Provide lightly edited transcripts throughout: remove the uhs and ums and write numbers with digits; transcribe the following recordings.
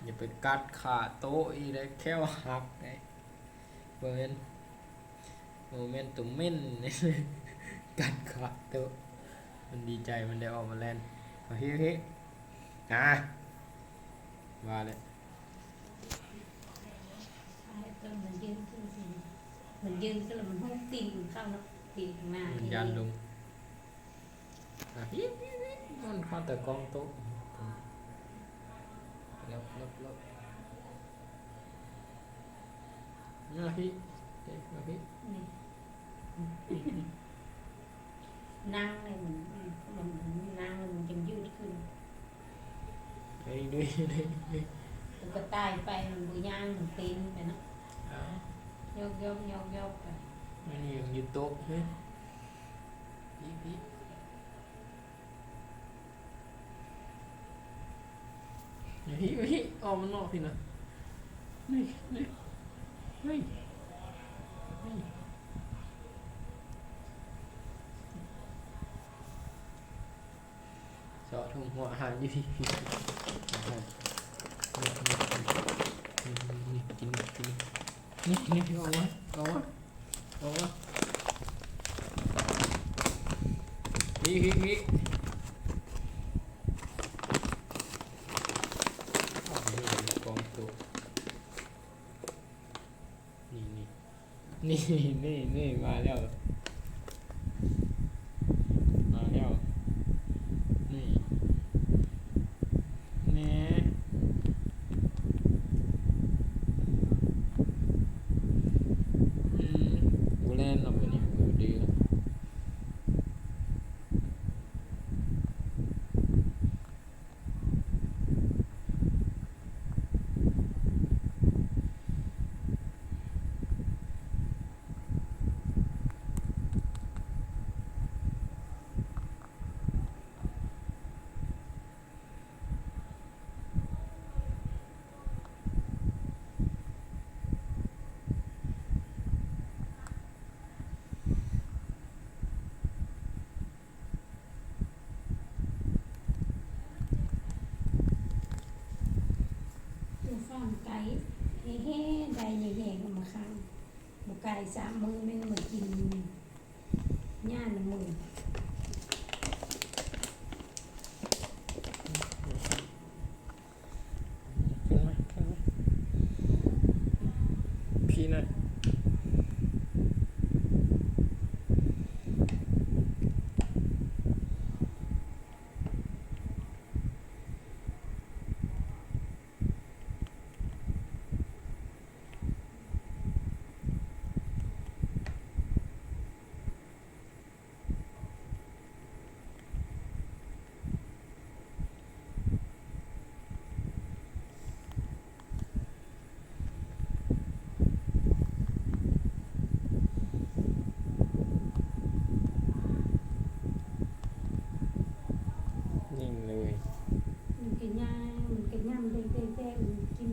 อย่าไปกัดขาโต๊ะอีได้แค่ว่าหักไงเบิร์นโมเมนตุมเม่นกัดขาโต๊ะมันดีใจมันได้ออกมาเล่นเฮ้ยเฮ้ยมาเลยมันยืนขึ้นสิมันยืนก็เลยมันห้องตีนเข้าเนาะตีนมามันยันลงฮิมันเข้าแต่กองโต๊ะลบนี่ฮิฮินั่งเลยมันนั่งมันจะยืดขึ้นไอ้ด้วยมันก็ตายไปมันบุย่างมันตีนไปเนาะยกไปมันยังยืดโต๊ะเฮ้ยฮิออกมันนอกพี่นะนี่เฮ้ยเจาะทุ่มหัวอาหารอยู่ที่นี่กินนี่เอาวะนี่กองตัวนี่มาแล้วนี่กูเล่นเอาไปนี่กูดีฟ้ามไก่เฮ้ได้ใหญ่ๆก็มาข้างบุกไก่3 มื้อไม่เหมือนกินย่า1 มื้อขึ้นไหมพี่นะนิ่งเลย มันกินย่ามันกินย่ามันเต้ๆมันกิน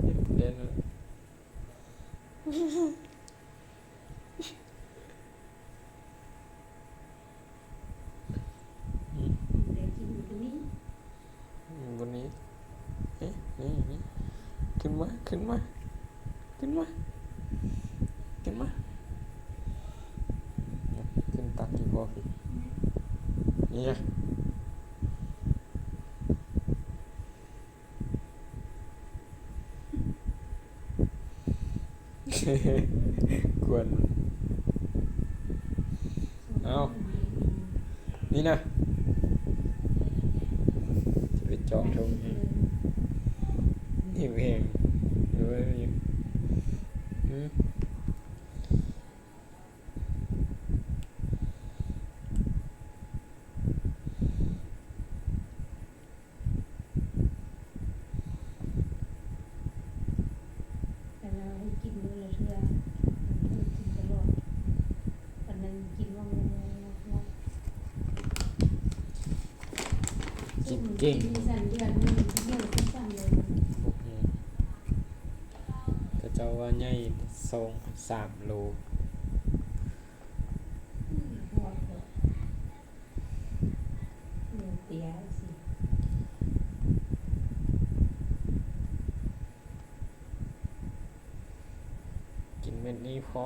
เห็ดเล่นเลยเดี๋ยวกินอยู่ตรงนี้บนนี้นี่ขึ้นมาขึ้นตักกี่พอพี่นี่ไงกวนเอานี่นะจะไปจองทงนี่เองหรือว่านี่แต่เราให้กินมื้อละเทื่อกินตลอดวันนั้นกินว่าง เก่ง กินสั่นเดือนนึงเที่ยวสั้นๆเลยก็ใจ จ้าว่าใหญ่2-3 โล หัวเกิดเนื้อเตี้ยสิ กินเม็ดนี้พอ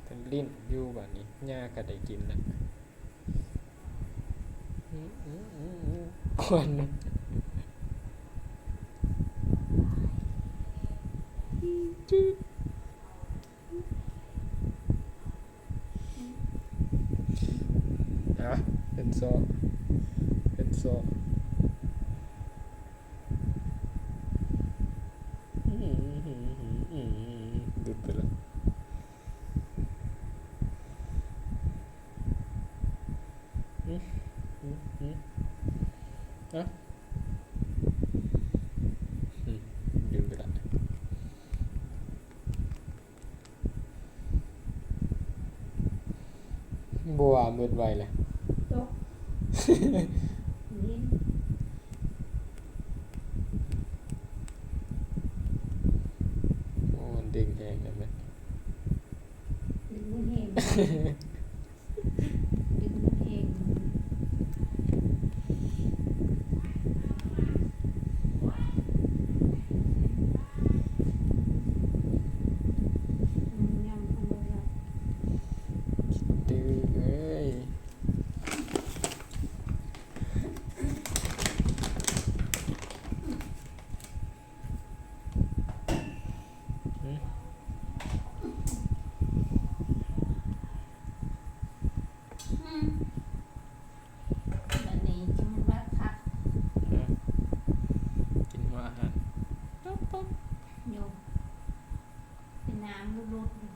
เป็นลิ้นอยู่แบบนี้ย่าก็ได้กินนะคนจืดนะเป็นโซดุดไปแล้วอะดึงไปแล้วบัวมืดไวเลย ตกนี่ โอ้มันดึงแหงเลยไหม ดึงมันแห้งดึงมันแห้งยำเอาไว้ละ ดื้อเอ้ยแบบนี้จึงว่าคัก กินหัวอาหาร โยเป็นน้ำรุดๆ